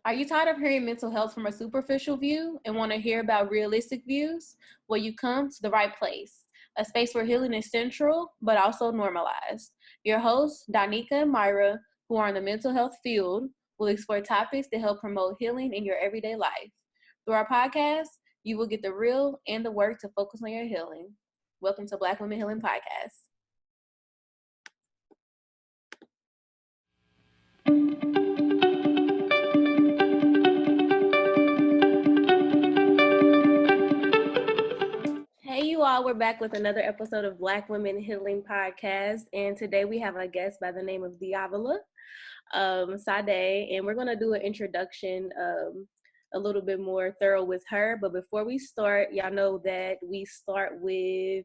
Are you tired of hearing mental health from a superficial view and want to hear about realistic views? Well, you come to the right place, a space where healing is central, but also normalized. Your hosts, Danica and Myra, who are in the mental health field, will explore topics that help promote healing in your everyday life. Through our podcast, you will get the real and the work to focus on your healing. Welcome to Black Women Healing Podcast. Hey, you all, we're back with another episode of Black Women Healing Podcast. And today we have a guest by the name of DeAvila, Sade, and we're going to do an introduction a little bit more thorough with her. But before we start, y'all know that we start with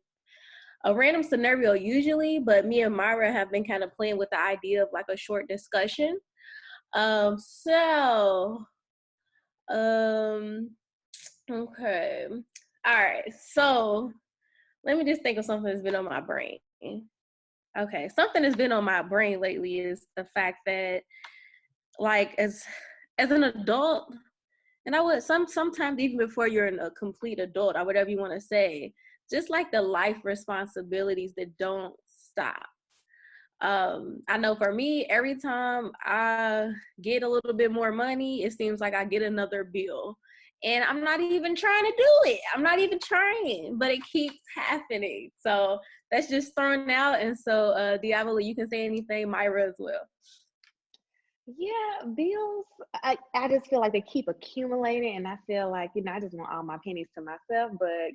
a random scenario usually, but me and Myra have been kind of playing with the idea of like a short discussion. Okay. All right, so let me just think of something that's been on my brain. Okay, something that's been on my brain lately is the fact that, like, as an adult, and I would sometimes even before you're a complete adult or whatever you want to say, just like the life responsibilities that don't stop. I know for me, every time I get a little bit more money, it seems like I get another bill. And I'm not even trying to do it. I'm not even trying, but it keeps happening. So that's just thrown out. And so, DeAvila, you can say anything, Myra as well. Yeah, bills, I just feel like they keep accumulating, and I feel like, I just want all my pennies to myself, but,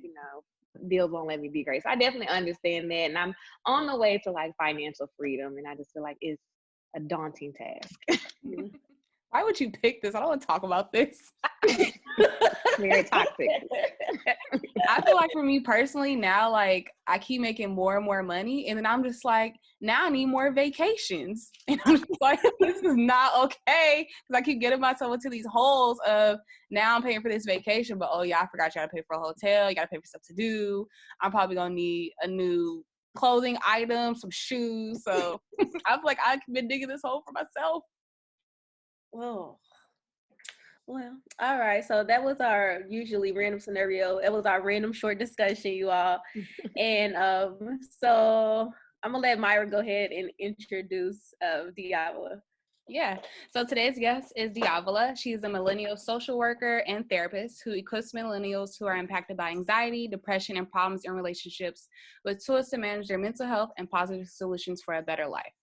bills won't let me be great. So I definitely understand that, and I'm on the way to, like, financial freedom, and I just feel like it's a daunting task. Why would you pick this? I don't want to talk about this. Very toxic. I feel like for me personally now, like, I keep making more and more money, and then I'm just like, now I need more vacations. And I'm just like, this is not okay, because I keep getting myself into these holes of, now I'm paying for this vacation, but oh yeah, I forgot you gotta pay for a hotel, you gotta pay for stuff to do. I'm probably gonna need a new clothing item, some shoes. So I feel like I've been digging this hole for myself. Oh, well, all right. So that was our usually random scenario. It was our random short discussion, you all. And so I'm gonna let Myra go ahead and introduce DeAvila. Yeah. So today's guest is DeAvila. She's a millennial social worker and therapist who equips millennials who are impacted by anxiety, depression, and problems in relationships with tools to manage their mental health and positive solutions for a better life.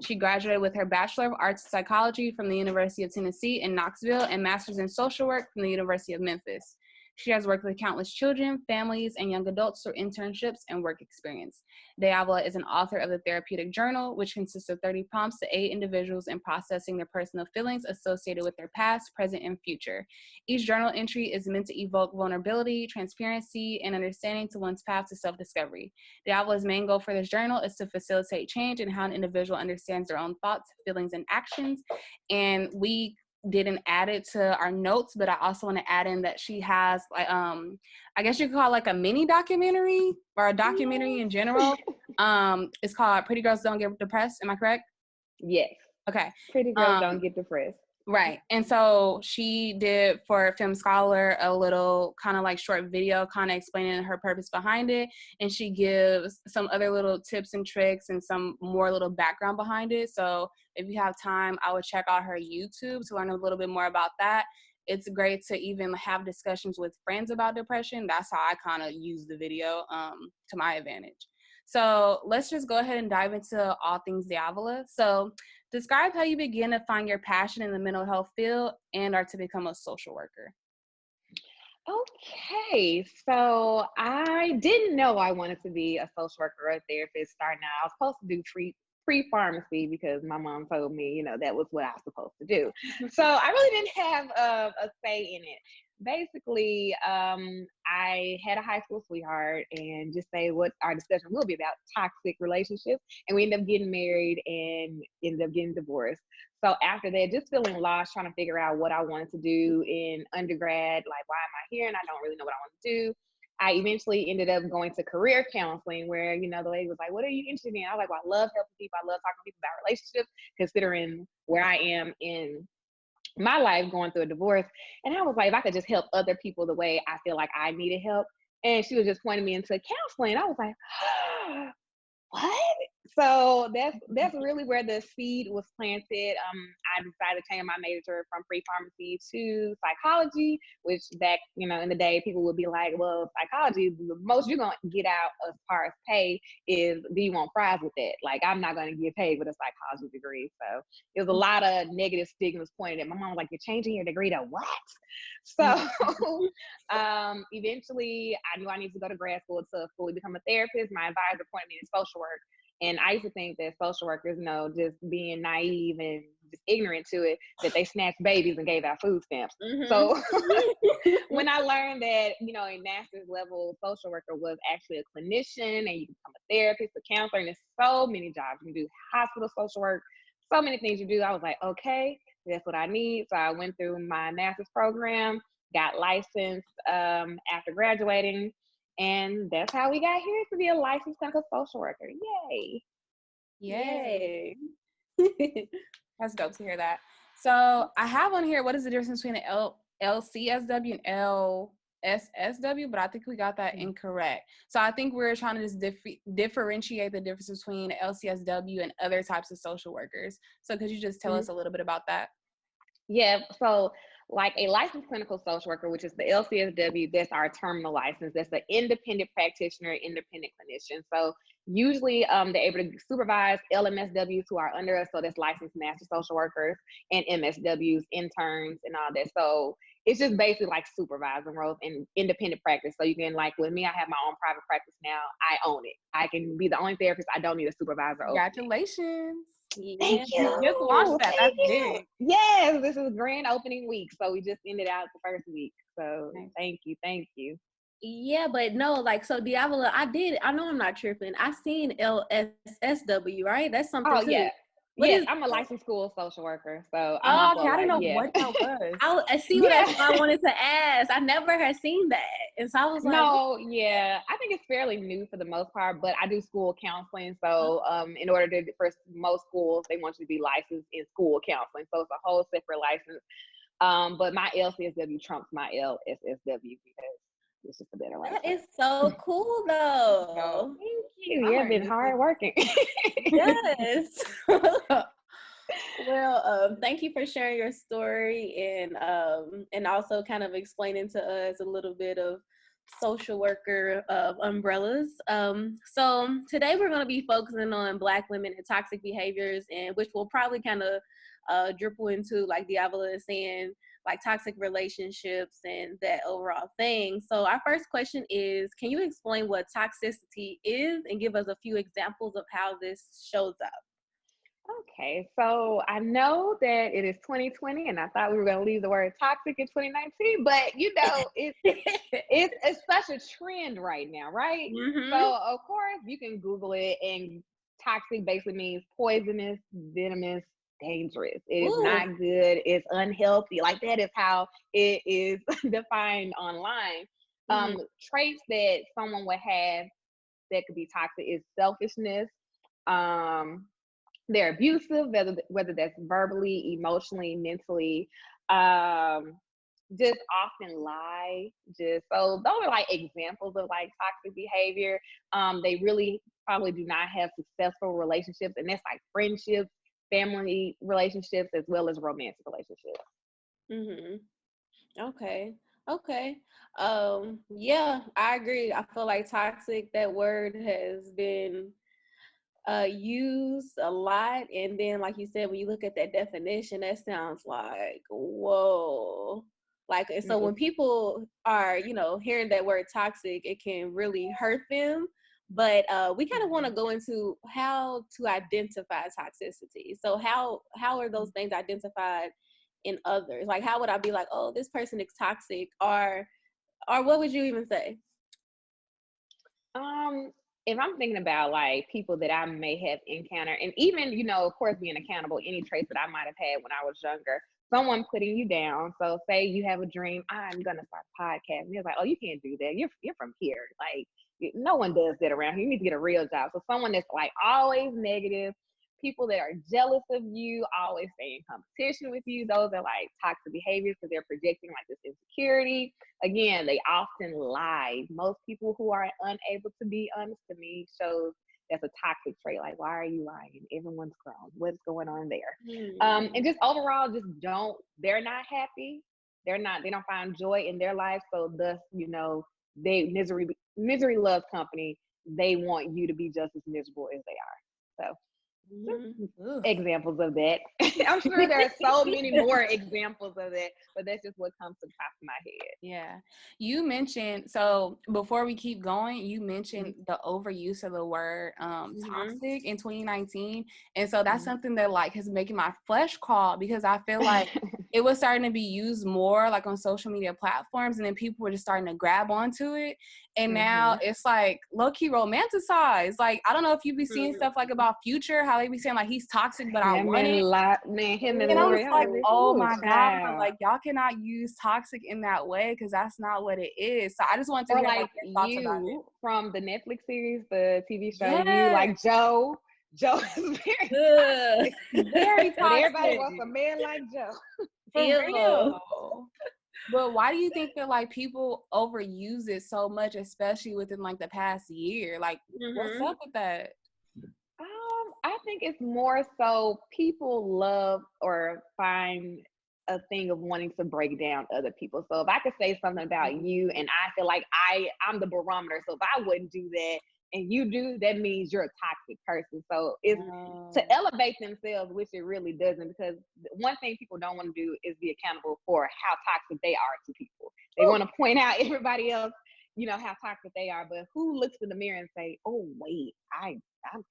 She graduated with her Bachelor of Arts in Psychology from the University of Tennessee in Knoxville and Master's in Social Work from the University of Memphis. She has worked with countless children, families, and young adults through internships and work experience. DeAvila is an author of the Therapeutic Journal, which consists of 30 prompts to aid individuals in processing their personal feelings associated with their past, present, and future. Each journal entry is meant to evoke vulnerability, transparency, and understanding to one's path to self-discovery. DeAvila's main goal for this journal is to facilitate change in how an individual understands their own thoughts, feelings, and actions. And we didn't add it to our notes, but I also want to add in that she has, like, I guess you could call it like a mini documentary or a documentary in general. It's called Pretty Girls Don't Get Depressed. Am I correct? Yes. Okay. Pretty girls don't get depressed. Right. And so she did for Film Scholar a little kind of like short video kind of explaining her purpose behind it. And she gives some other little tips and tricks and some more little background behind it. So if you have time, I would check out her YouTube to learn a little bit more about that. It's great to even have discussions with friends about depression. That's how I kind of use the video to my advantage. So let's just go ahead and dive into all things DeAvila. So describe how you begin to find your passion in the mental health field and are to become a social worker. Okay, so I didn't know I wanted to be a social worker or a therapist starting out. I was supposed to do free pharmacy because my mom told me, that was what I was supposed to do. So I really didn't have a say in it. Basically, I had a high school sweetheart, and just say what our discussion will be about, toxic relationships, and we ended up getting married and ended up getting divorced. So after that, just feeling lost, trying to figure out what I wanted to do in undergrad, like, why am I here? And I don't really know what I want to do. I eventually ended up going to career counseling where, the lady was like, what are you interested in? I was like, well, I love helping people. I love talking to people about relationships, considering where I am in my life going through a divorce. And I was like, if I could just help other people the way I feel like I needed help. And she was just pointing me into counseling. I was like, what? So that's really where the seed was planted. I decided to change my major from free pharmacy to psychology, which back, in the day, people would be like, well, psychology, the most you're going to get out as far as pay is, do you want fries with that? Like, I'm not going to get paid with a psychology degree. So it was a lot of negative stigmas pointed at. My mom was like, you're changing your degree to what? So eventually I knew I needed to go to grad school to fully become a therapist. My advisor pointed me to social work. And I used to think that social workers, just being naive and just ignorant to it, that they snatched babies and gave out food stamps. Mm-hmm. So when I learned that, a master's level social worker was actually a clinician, and you can become a therapist, a counselor, and there's so many jobs. You can do hospital social work, so many things you do. I was like, okay, that's what I need. So I went through my master's program, got licensed after graduating. And that's how we got here, to be a licensed clinical social worker. Yay. Yay. That's dope to hear that. So I have on here, what is the difference between an LCSW and LSSW? But I think we got that incorrect. So I think we're trying to just differentiate the difference between LCSW and other types of social workers. So could you just tell us a little bit about that? Yeah, so like a licensed clinical social worker, which is the LCSW, that's our terminal license. That's the independent practitioner, independent clinician. So usually they're able to supervise LMSWs who are under us. So that's licensed master social workers, and MSWs, interns, and all that. So it's just basically like supervising roles in independent practice. So you can, like with me, I have my own private practice now. I own it. I can be the only therapist. I don't need a supervisor. Congratulations. Thank you. Just launched that. That's big. Yes, this is grand opening week. So we just ended out the first week. So thank you. Yeah, but no, like, so DeAvila, I know I'm not tripping. I seen LSSW, right? That's something too. Yeah. I'm a licensed school social worker. So I'm also I didn't know what that was. I see what that's why I wanted to ask. I never had seen that. And so I was like, no, yeah. I think it's fairly new for the most part, but I do school counseling. So in order to, for most schools, they want you to be licensed in school counseling. So it's a whole separate license. But my LCSW trumps my LSSW because it's just a better license. That is so cool though. So, thank you. You've been hard working. Yes. Well, thank you for sharing your story and also kind of explaining to us a little bit of social worker umbrellas. So today we're going to be focusing on Black women and toxic behaviors, and which will probably kind of dribble into, like DeAvila is saying, like toxic relationships and that overall thing. So our first question is, can you explain what toxicity is and give us a few examples of how this shows up? Okay, so I know that it is 2020, and I thought we were going to leave the word toxic in 2019, but it's such a trend right now, right? Mm-hmm. So of course you can Google it, and toxic basically means poisonous, venomous, dangerous. It is not good. It's unhealthy. Like, that is how it is defined online. Traits that someone would have that could be toxic is selfishness. They're abusive, whether that's verbally, emotionally, mentally, just often lie. So those are like examples of like toxic behavior. They really probably do not have successful relationships, and that's like friendships, family relationships, as well as romantic relationships. Okay. Yeah, I agree. I feel like toxic, that word has been used a lot, and then like you said, when you look at that definition, that sounds like, whoa. Like, so when people are, hearing that word toxic, it can really hurt them. But we kind of want to go into how to identify toxicity. So how are those things identified in others? Like, how would I be like, oh, this person is toxic, or what would you even say? If I'm thinking about like people that I may have encountered, and even, of course, being accountable, any traits that I might have had when I was younger, someone putting you down. So say you have a dream, I'm going to start a podcast. And it's like, oh, you can't do that. You're from here. Like, no one does that around here. You need to get a real job. So someone that's like always negative, people that are jealous of you, always stay in competition with you. Those are like toxic behaviors because they're projecting like this insecurity. Again, they often lie. Most people who are unable to be honest to me shows that's a toxic trait. Like, why are you lying? Everyone's grown. What's going on there? And just overall, they're not happy. They don't find joy in their life. So thus, misery loves company. They want you to be just as miserable as they are. So examples of that. I'm sure there are so many more examples of that, but that's just what comes to the top of my head. Yeah. You mentioned, so before we keep going, you mentioned the overuse of the word toxic in 2019. And so that's something that like has making my flesh crawl, because I feel like it was starting to be used more like on social media platforms, and then people were just starting to grab onto it. And now it's like low-key romanticized. Like, I don't know if you be seeing stuff like about Future, how they be saying like he's toxic, but I want it. Him and And I was Lori like, oh my child. God, like y'all cannot use toxic in that way because that's not what it is. So I just wanted to hear like your thoughts about it. From the Netflix series, the TV show, Yes. You, like Joe. Joe is very very toxic. But everybody wants a man like Joe. For real. But why do you think that like people overuse it so much, especially within like the past year? Like, what's up with that? I think it's more so people love or find a thing of wanting to break down other people. So if I could say something about you and I feel like I'm the barometer, so if I wouldn't do that and you do, that means you're a toxic person. So it's to elevate themselves, which it really doesn't, because one thing people don't want to do is be accountable for how toxic they are to people. They want to point out everybody else, how toxic they are, but who looks in the mirror and say, oh wait, I'm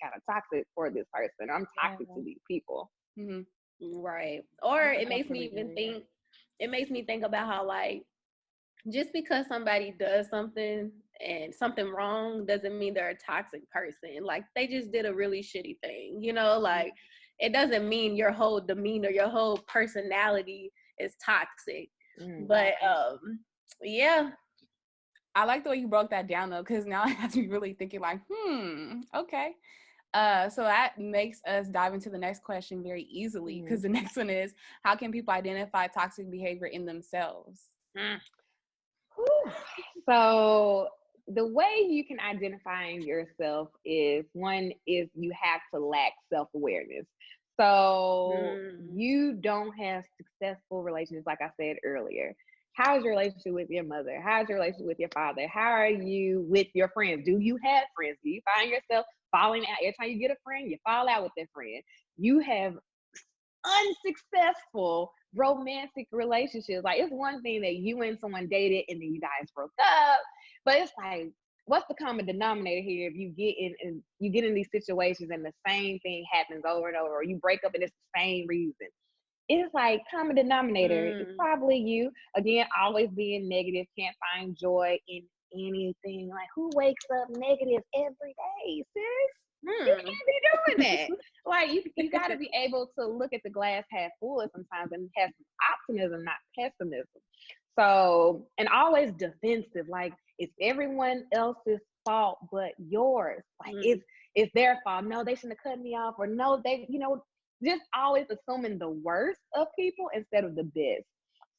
kind of toxic for this person. I'm toxic to these people. Right. Or it makes me think about how like, just because somebody does something and something wrong doesn't mean they're a toxic person. Like, they just did a really shitty thing, like it doesn't mean your whole demeanor, your whole personality is toxic. But yeah. I like the way you broke that down though, because now I have to be really thinking like, okay. So that makes us dive into the next question very easily, because the next one is, how can people identify toxic behavior in themselves? So the way you can identify yourself is, one is you have to lack self-awareness. So you don't have successful relationships, like I said earlier. How is your relationship with your mother? How is your relationship with your father? How are you with your friends? Do you have friends? Do you find yourself falling out? Every time you get a friend, you fall out with that friend. You have unsuccessful romantic relationships. Like, it's one thing that you and someone dated and then you guys broke up, but it's like, what's the common denominator here? If you get in these situations and the same thing happens over and over, or you break up and it's the same reason, it's like common denominator. It's probably you. Again, always being negative, can't find joy in anything. Like, who wakes up negative every day, sis? You can't be doing that. Like, you got to be able to look at the glass half full sometimes and have some optimism, not pessimism. So, and always defensive. Like, it's everyone else's fault but yours. Like, it's their fault. No, they shouldn't have cut me off. Or no, they, just always assuming the worst of people instead of the best.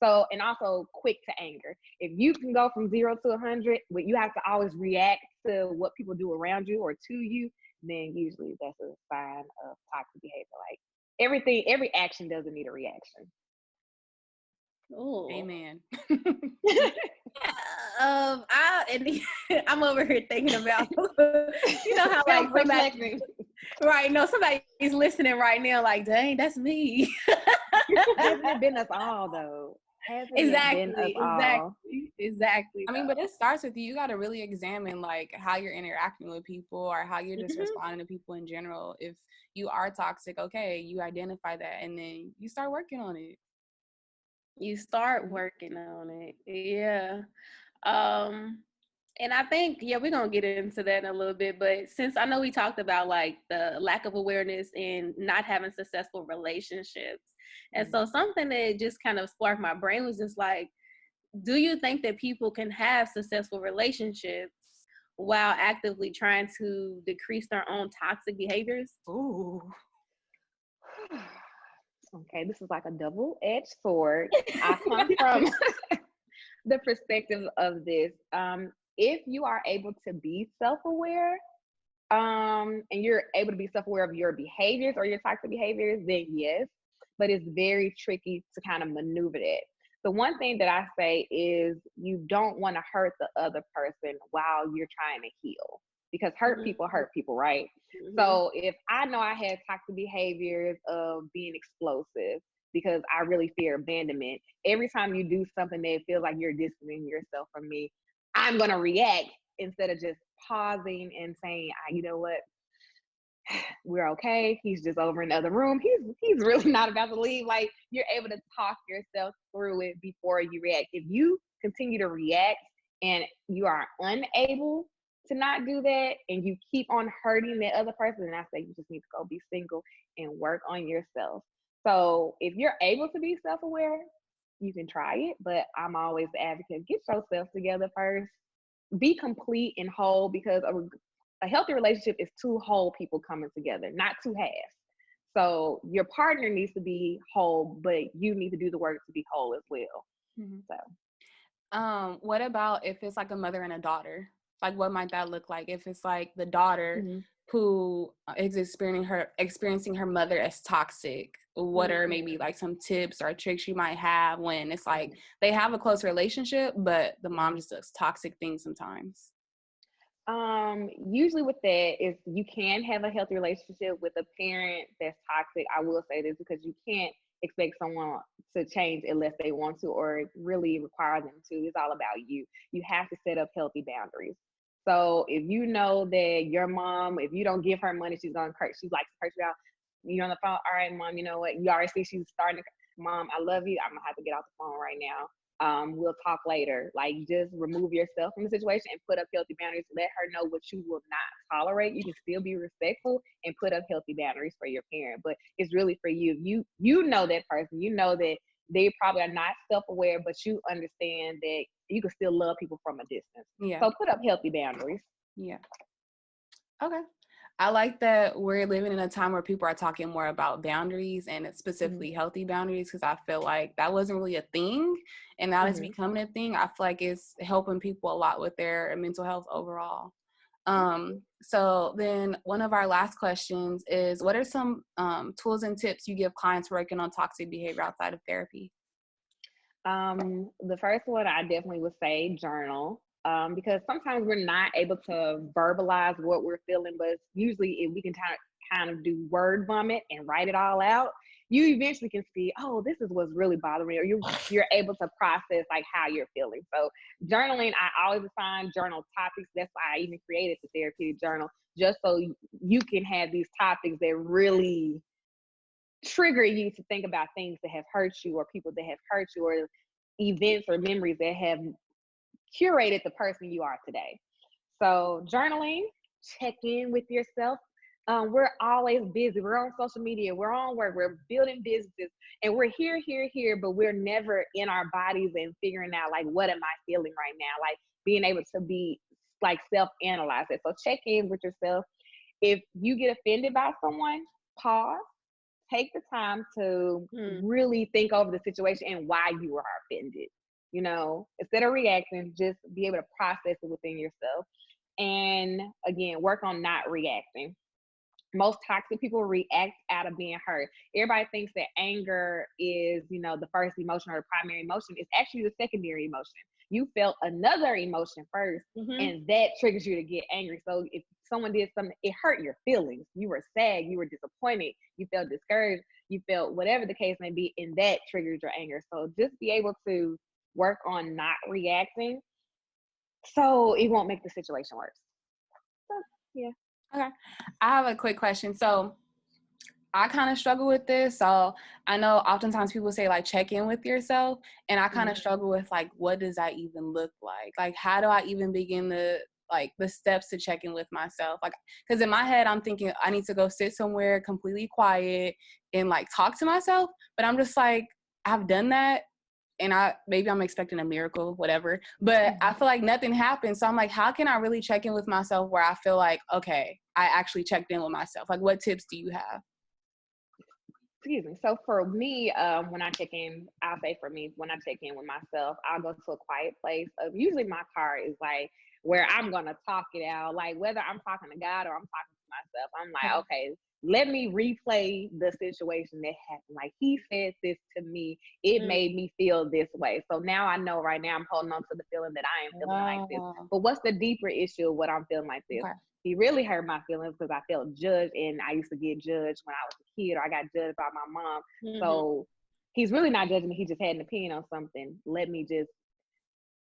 So, and also quick to anger. If you can go from 0 to 100, but you have to always react to what people do around you or to you, then usually that's a sign of toxic behavior. Like, every action doesn't need a reaction. Oh, amen. I'm over here thinking about, how like somebody, right? No, somebody's listening right now, like, dang, that's me. Hasn't it been us all though? Exactly. I mean, but it starts with you. You got to really examine like how you're interacting with people or how you're just responding to people in general. If you are toxic, okay, you identify that and then you start working on it. Yeah. And I think, we're going to get into that in a little bit, but since I know we talked about like the lack of awareness and not having successful relationships, and so something that just kind of sparked my brain was just like, do you think that people can have successful relationships while actively trying to decrease their own toxic behaviors? Ooh. Okay, this is like a double-edged sword. I come from the perspective of this. If you are able to be self-aware, and you're able to be self-aware of your behaviors or your toxic behaviors, then yes. But it's very tricky to kind of maneuver that. The one thing that I say is you don't want to hurt the other person while you're trying to heal, because hurt people, right? Mm-hmm. So if I know I had toxic behaviors of being explosive because I really fear abandonment, every time you do something that feels like you're distancing yourself from me, I'm going to react instead of just pausing and saying, you know what, we're okay. He's just over in the other room. He's really not about to leave. Like, you're able to talk yourself through it before you react. If you continue to react and you are unable to not do that and you keep on hurting the other person, then I say you just need to go be single and work on yourself. So if you're able to be self-aware, you can try it, but I'm always the advocate. Get yourself together first. Be complete and whole, because a healthy relationship is two whole people coming together, not two halves. So your partner needs to be whole, but you need to do the work to be whole as well. Mm-hmm. So, what about if it's like a mother and a daughter? Like, what might that look like if it's like the daughter who is experiencing her mother as toxic? What are maybe like some tips or tricks you might have when it's like they have a close relationship, but the mom just does toxic things sometimes? Usually with that is you can have a healthy relationship with a parent that's toxic. I will say this because you can't expect someone to change unless they want to or really require them to. It's all about you. You have to set up healthy boundaries. So if you know that your mom, if you don't give her money, she likes to curse you out. You're on the phone. All right, mom, you know what? You already see she's starting to, mom, I love you. I'm gonna have to get off the phone right now. We'll talk later. Like, just remove yourself from the situation and put up healthy boundaries. Let her know what you will not tolerate. You can still be respectful and put up healthy boundaries for your parent, but it's really for you. You know that person. You know that they probably are not self-aware, but you understand that you can still love people from a distance. Yeah. So put up healthy boundaries. Yeah. Okay. I like that we're living in a time where people are talking more about boundaries and specifically healthy boundaries, because I feel like that wasn't really a thing, and now it's becoming a thing. I feel like it's helping people a lot with their mental health overall. So then one of our last questions is, what are some tools and tips you give clients working on toxic behavior outside of therapy? The first one I definitely would say journal. Because sometimes we're not able to verbalize what we're feeling, but usually if we can kind of do word vomit and write it all out, you eventually can see, oh, this is what's really bothering me, or you're able to process like how you're feeling. So journaling, I always assign journal topics. That's why I even created the therapeutic journal, just so you can have these topics that really trigger you to think about things that have hurt you, or people that have hurt you, or events or memories that have curated the person you are today. So journaling, check in with yourself. We're always busy. We're on social media. We're on work. We're building businesses, and we're here, but we're never in our bodies and figuring out like, what am I feeling right now? Like, being able to be like self-analyze it. So check in with yourself. If you get offended by someone, pause. Take the time to really think over the situation and why you are offended. You know, instead of reacting, just be able to process it within yourself. And again, work on not reacting. Most toxic people react out of being hurt. Everybody thinks that anger is, the first emotion or the primary emotion. It's actually the secondary emotion. You felt another emotion first, and that triggers you to get angry. So if someone did something, it hurt your feelings. You were sad, you were disappointed, you felt discouraged, you felt whatever the case may be, and that triggers your anger. So just be able to work on not reacting so it won't make the situation worse. So, yeah. Okay. I have a quick question. So I kind of struggle with this. So I know oftentimes people say like check in with yourself, and I kind of struggle with like, what does that even look like? Like, how do I even begin the steps to check in with myself? Like, because in my head, I'm thinking I need to go sit somewhere completely quiet and like talk to myself. But I'm just like, I've done that, and maybe I'm expecting a miracle, whatever. But I feel like nothing happened. So I'm like, how can I really check in with myself where I feel like, okay, I actually checked in with myself? Like, what tips do you have? excuse me. So for me, when I check in, I'll say for me, when I check in with myself, I'll go to a quiet place. Usually my car is like where I'm gonna talk it out, like whether I'm talking to God or I'm talking to myself. I'm like, okay, let me replay the situation that happened. Like he said this to me, it made me feel this way. So now I know right now I'm holding on to the feeling that I am feeling like this. But what's the deeper issue of what I'm feeling like this? Okay. He really hurt my feelings because I felt judged, and I used to get judged when I was a kid, or I got judged by my mom. So he's really not judging me. He just had an opinion on something. Let me just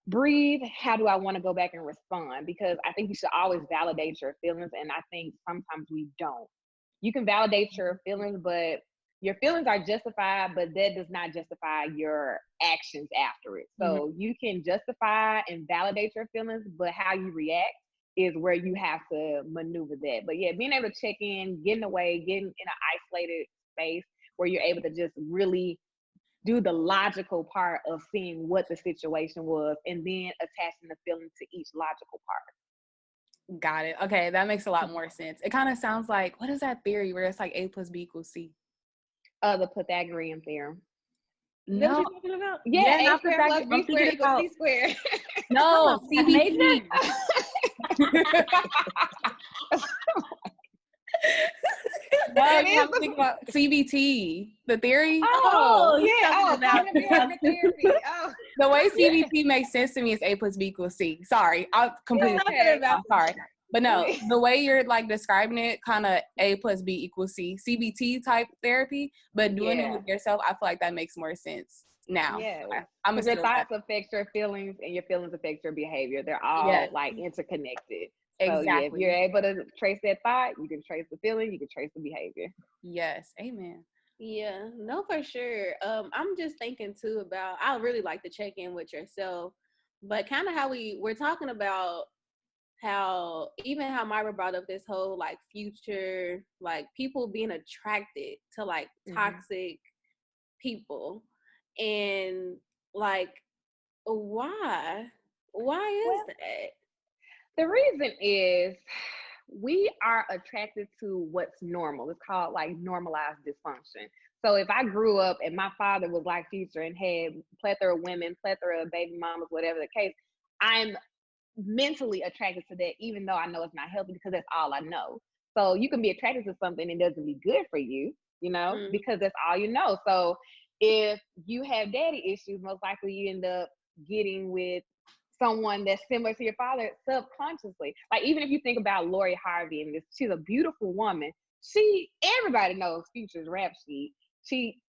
breathe. How do I want to go back and respond? Because I think you should always validate your feelings, and I think sometimes we don't. You can validate your feelings, but your feelings are justified, but that does not justify your actions after it. So you can justify and validate your feelings, but how you react is where you have to maneuver that. But yeah, being able to check in, getting away, getting in an isolated space where you're able to just really do the logical part of seeing what the situation was and then attaching the feeling to each logical part. Got it. Okay, that makes a lot more sense. It kind of sounds like, what is that theory where it's like A plus B equals C? The Pythagorean theorem. No. What are you talking about? Yeah, A squared plus B squared equals C squared. No, CBT. No, you have to think about CBT, the theory. Oh, yeah. The theory. Oh. The way CBT makes sense to me is A plus B equals C. Sorry, I completely. I'm sorry. But no, the way you're like describing it, kind of A plus B equals C, CBT type therapy, but doing it with yourself, I feel like that makes more sense now. Yeah, I'm because your thoughts affect your feelings and your feelings affect your behavior. They're all like interconnected. So yeah, if you're able to trace that thought, you can trace the feeling, you can trace the behavior. Yes, amen. Yeah, no, for sure. I'm just thinking too about, I really like to check in with yourself, but kind of how we're talking about how even how Myra brought up this whole like future, like people being attracted to like toxic people, and like why is that? The reason is we are attracted to what's normal. It's called like normalized dysfunction. So if I grew up and my father was like Future and had plethora of women, plethora of baby mamas, whatever the case, I'm mentally attracted to that, even though I know it's not healthy because that's all I know. So you can be attracted to something and it doesn't be good for you, you know, because that's all you know. So if you have daddy issues, most likely you end up getting with someone that's similar to your father subconsciously. Like even if you think about Lori Harvey, and she's a beautiful woman. Everybody knows Future's rap sheet.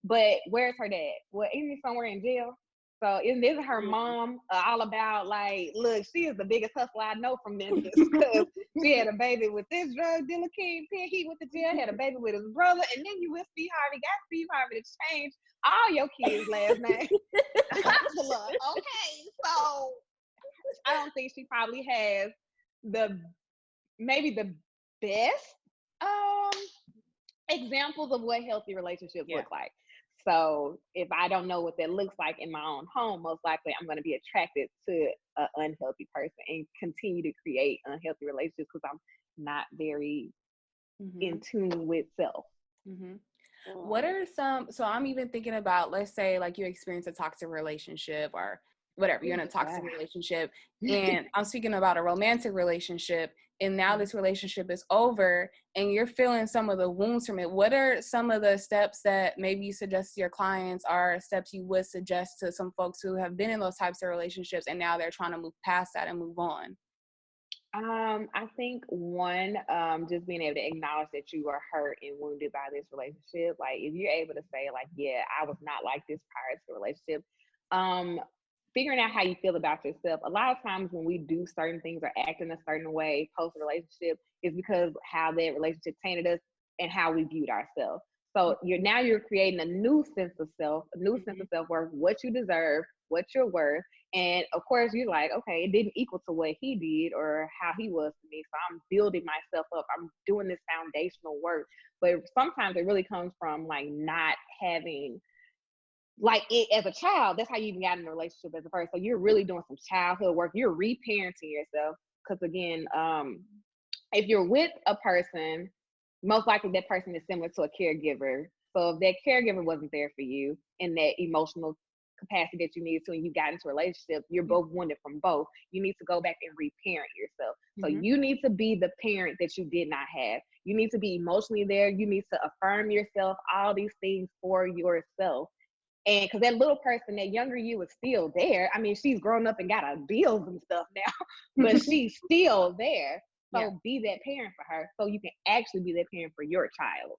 But where's her dad? Well, isn't he somewhere in jail? So isn't her mom all about like, look, she is the biggest hustler I know from Memphis because she had a baby with this drug dealer kingpin. He went to jail, had a baby with his brother, and then you with Steve Harvey, got Steve Harvey to change all your kids' last name. Hustler. Okay, so I don't think she probably has maybe the best examples of what healthy relationships look like. So if I don't know what that looks like in my own home, most likely I'm going to be attracted to an unhealthy person and continue to create unhealthy relationships because I'm not very in tune with self. What are so I'm even thinking about, let's say like you experience a toxic relationship or whatever, you're in a toxic relationship, and I'm speaking about a romantic relationship, and now this relationship is over and you're feeling some of the wounds from it. What are some of the steps that maybe you suggest to your clients, or steps you would suggest to some folks who have been in those types of relationships and now they're trying to move past that and move on? I think one, just being able to acknowledge that you are hurt and wounded by this relationship. Like if you're able to say like, yeah, I was not like this prior to the relationship. Figuring out how you feel about yourself. A lot of times when we do certain things or act in a certain way post relationship is because how that relationship tainted us and how we viewed ourselves. So you're creating a new sense of self, a new sense of self-worth, what you deserve, what you're worth. And of course you're like, okay, it didn't equal to what he did or how he was to me. So I'm building myself up. I'm doing this foundational work. But sometimes it really comes from like not having like it as a child. That's how you even got in a relationship as a person. So you're really doing some childhood work. You're reparenting yourself. Because again, if you're with a person, most likely that person is similar to a caregiver. So if that caregiver wasn't there for you in that emotional capacity that you need to, and you got into a relationship, you're both wounded from both. You need to go back and reparent yourself. So you need to be the parent that you did not have. You need to be emotionally there. You need to affirm yourself, all these things for yourself. And because that little person, that younger you, is still there. I mean, she's grown up and got her bills and stuff now, but she's still there. So be that parent for her, so you can actually be that parent for your child.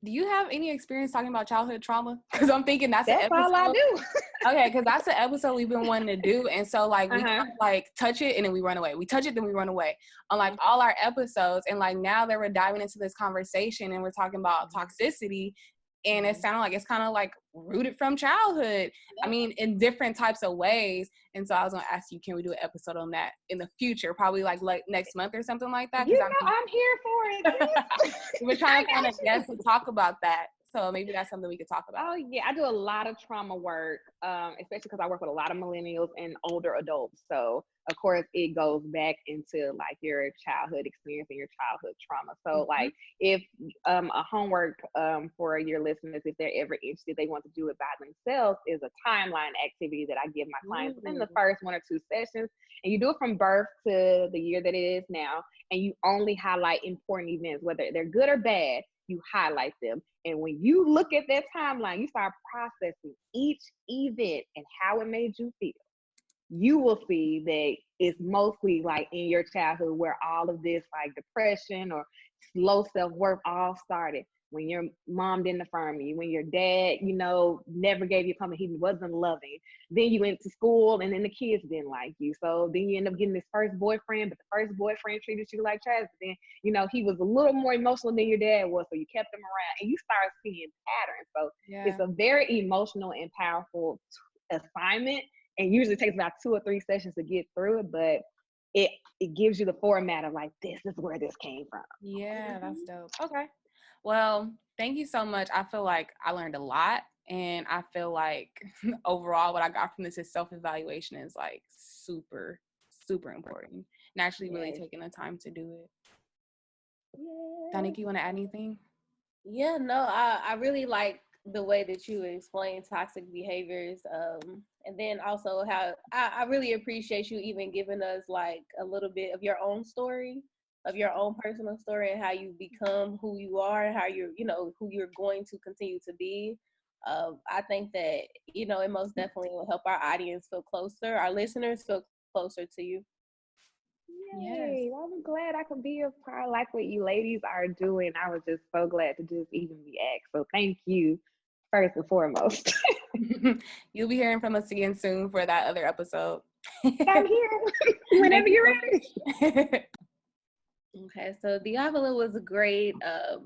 Do you have any experience talking about childhood trauma? Because I'm thinking that's an episode. All I do. Okay, because that's an episode we've been wanting to do, and so like we kind of like touch it and then we run away. We touch it, then we run away on like all our episodes, and like now that we're diving into this conversation and we're talking about toxicity. And it sounded like it's kind of like rooted from childhood. I mean, in different types of ways. And so I was going to ask you, can we do an episode on that in the future? Probably like next month or something like that. You know, I'm here for it. We're trying to find a guest to talk about that. So maybe that's something we could talk about. Oh, yeah. I do a lot of trauma work, especially because I work with a lot of millennials and older adults. So, of course, it goes back into like your childhood experience and your childhood trauma. So, like, if a homework for your listeners, if they're ever interested, they want to do it by themselves, is a timeline activity that I give my clients within the first 1 or 2 sessions. And you do it from birth to the year that it is now. And you only highlight important events, whether they're good or bad. You highlight them. And when you look at that timeline, you start processing each event and how it made you feel. You will see that it's mostly like in your childhood where all of this like depression or low self-worth all started. When your mom didn't affirm you, when your dad, you know, never gave you a compliment, he wasn't loving. Then you went to school and then the kids didn't like you. So then you end up getting this first boyfriend, but the first boyfriend treated you like trash. But then, you know, he was a little more emotional than your dad was. So you kept him around and you start seeing patterns. So it's a very emotional and powerful assignment. And usually takes about 2 or 3 sessions to get through it. But it gives you the format of like, this is where this came from. Yeah, that's dope. Okay. Well, thank you so much. I feel like I learned a lot, and I feel like overall what I got from this is self-evaluation is like super, super important, and actually really taking the time to do it. Danica, you want to add anything? Yeah, no, I really like the way that you explain toxic behaviors, and then also how I really appreciate you even giving us like a little bit of your own story, of your own personal story, and how you become who you are, and how you're, you know, who you're going to continue to be. I think that, you know, it most definitely will help our audience feel closer, our listeners feel closer to you. Yay. Well, I'm glad I could be a part, like what you ladies are doing. I was just so glad to just even be asked. So thank you first and foremost. You'll be hearing from us again soon for that other episode. I'm here whenever you're ready. Okay, so DeAvila was great.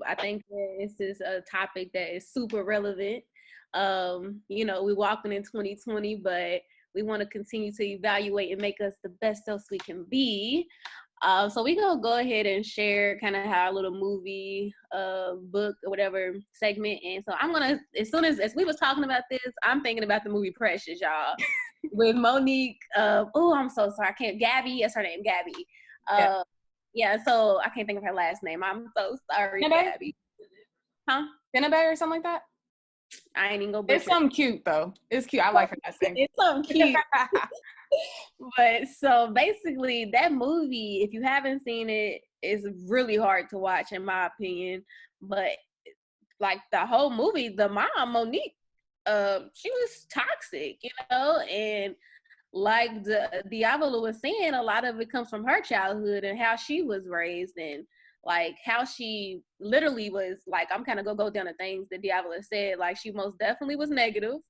I think this is a topic that is super relevant. You know, we're walking in 2020, but we want to continue to evaluate and make us the best selves we can be. So we're going to go ahead and share kind of our little movie, book, or whatever segment. And so I'm going to, as soon as we was talking about this, I'm thinking about the movie Precious, y'all, with Monique. Oh, I'm so sorry. I can't, Gabby. That's her name, Gabby. Yeah, so I can't think of her last name. I'm so sorry, Gabby. Huh? Benabay or something like that? I ain't even gonna butcher. It's something cute though. It's cute. I like her last name. It's something cute. But so basically that movie, if you haven't seen it, is really hard to watch in my opinion. But like the whole movie, the mom, Monique, she was toxic, you know, and like DeAvila was saying, a lot of it comes from her childhood and how she was raised, and like how she literally was like, I'm kind of gonna go down the things that DeAvila said. Like she most definitely was negative.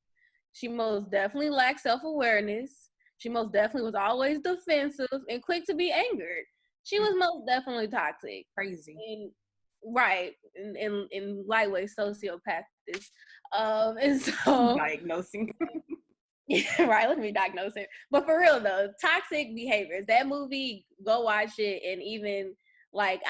She most definitely lacked self-awareness. She most definitely was always defensive and quick to be angered. She was most definitely toxic. Crazy. And, right. In lightweight sociopath. And so diagnosing. Yeah, right. Let me diagnose it. But for real though, toxic behaviors. That movie, go watch it. And even like,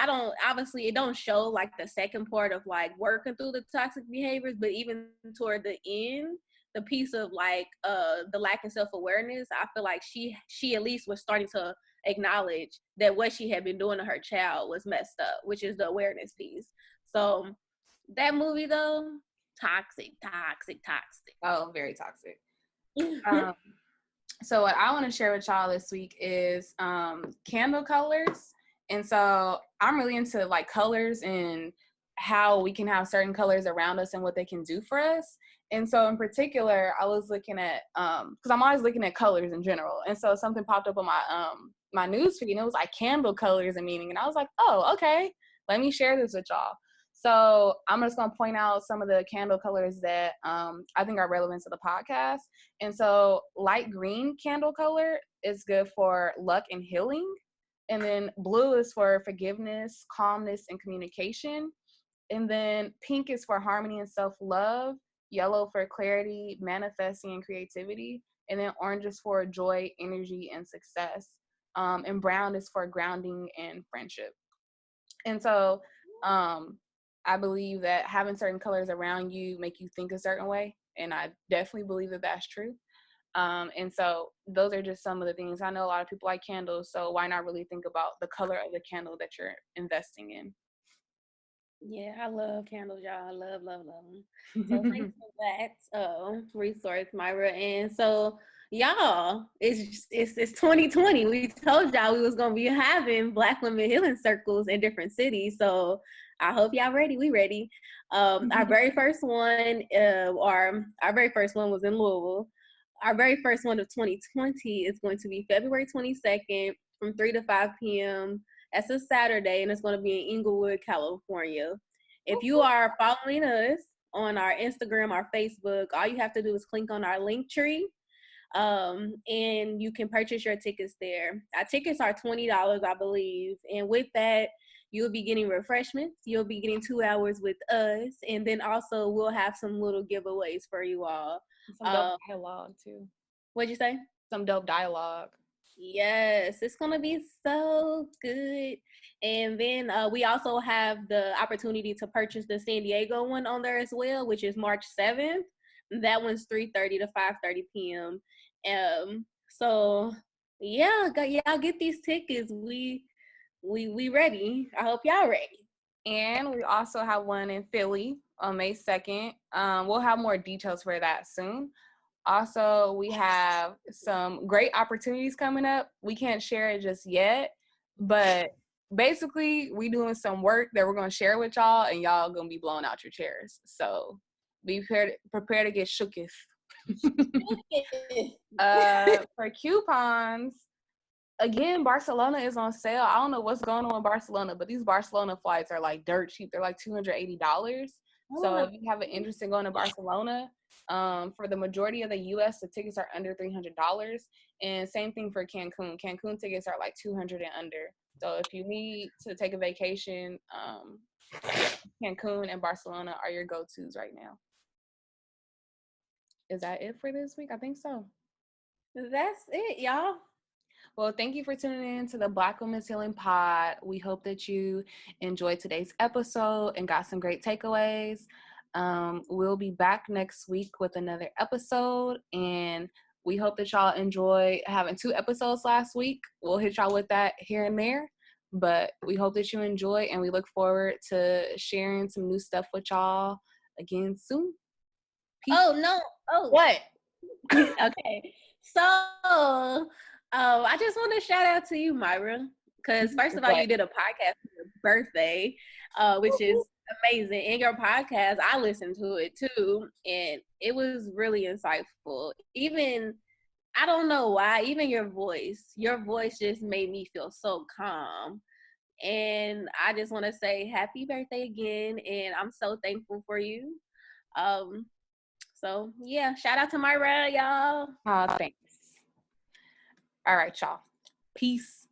obviously it don't show like the second part of like working through the toxic behaviors, but even toward the end, the piece of like the lack of self-awareness, I feel like she at least was starting to acknowledge that what she had been doing to her child was messed up, which is the awareness piece. So That movie though, toxic. Oh, very toxic. So what I want to share with y'all this week is candle colors. And so I'm really into like colors and how we can have certain colors around us and what they can do for us. And so in particular, I was looking at, because I'm always looking at colors in general. And so something popped up on my news feed, and it was like candle colors and meaning. And I was like, oh, okay, let me share this with y'all. So I'm just going to point out some of the candle colors that I think are relevant to the podcast. And so light green candle color is good for luck and healing. And then blue is for forgiveness, calmness, and communication. And then pink is for harmony and self-love. Yellow for clarity, manifesting, and creativity. And then orange is for joy, energy, and success. And brown is for grounding and friendship. And so I believe that having certain colors around you make you think a certain way. And I definitely believe that that's true. And so those are just some of the things. I know a lot of people like candles, so why not really think about the color of the candle that you're investing in? Yeah, I love candles, y'all. I love them. So thanks for that resource, Myra. And so y'all, it's 2020. We told y'all we was gonna be having Black women healing circles in different cities. So I hope y'all ready. We ready. Our very first one, our very first one was in Louisville. Our very first one of 2020 is going to be February 22nd from 3 to 5 p.m. That's a Saturday, and it's going to be in Inglewood, California. If you are following us on our Instagram, our Facebook, all you have to do is click on our link tree, and you can purchase your tickets there. Our tickets are $20, I believe, and with that, you'll be getting refreshments. You'll be getting 2 hours with us, and then also we'll have some little giveaways for you all. Some dope dialogue too. What'd you say? Some dope dialogue. Yes, it's gonna be so good. And then we also have the opportunity to purchase the San Diego one on there as well, which is March 7th. That one's 3:30 to 5:30 p.m. So yeah, y'all get these tickets. We ready. I hope y'all ready. And we also have one in Philly on May 2nd. We'll have more details for that soon. Also, we have some great opportunities coming up. We can't share it just yet, but basically we doing some work that we're going to share with y'all, and y'all going to be blowing out your chairs. So be prepared to get shooketh. For coupons, again, Barcelona is on sale. I don't know what's going on in Barcelona, but these Barcelona flights are like dirt cheap. They're like $280. So if you have an interest in going to Barcelona, for the majority of the U.S., the tickets are under $300. And same thing for Cancun. Cancun tickets are like $200 and under. So if you need to take a vacation, Cancun and Barcelona are your go-tos right now. Is that it for this week? I think so. That's it, y'all. Well, thank you for tuning in to the Black Women's Healing Pod. We hope that you enjoyed today's episode and got some great takeaways. We'll be back next week with another episode, and we hope that y'all enjoy having 2 episodes last week. We'll hit y'all with that here and there, but we hope that you enjoy, and we look forward to sharing some new stuff with y'all again soon. Peace. Oh, no. Oh. What? Okay. So, I just want to shout out to you, Myra, because first of all, you did a podcast for your birthday, which is amazing. And your podcast, I listened to it too, and it was really insightful. Even, I don't know why, even your voice just made me feel so calm. And I just want to say happy birthday again, and I'm so thankful for you. So yeah, shout out to Myra, y'all. Thanks. All right, y'all. Peace.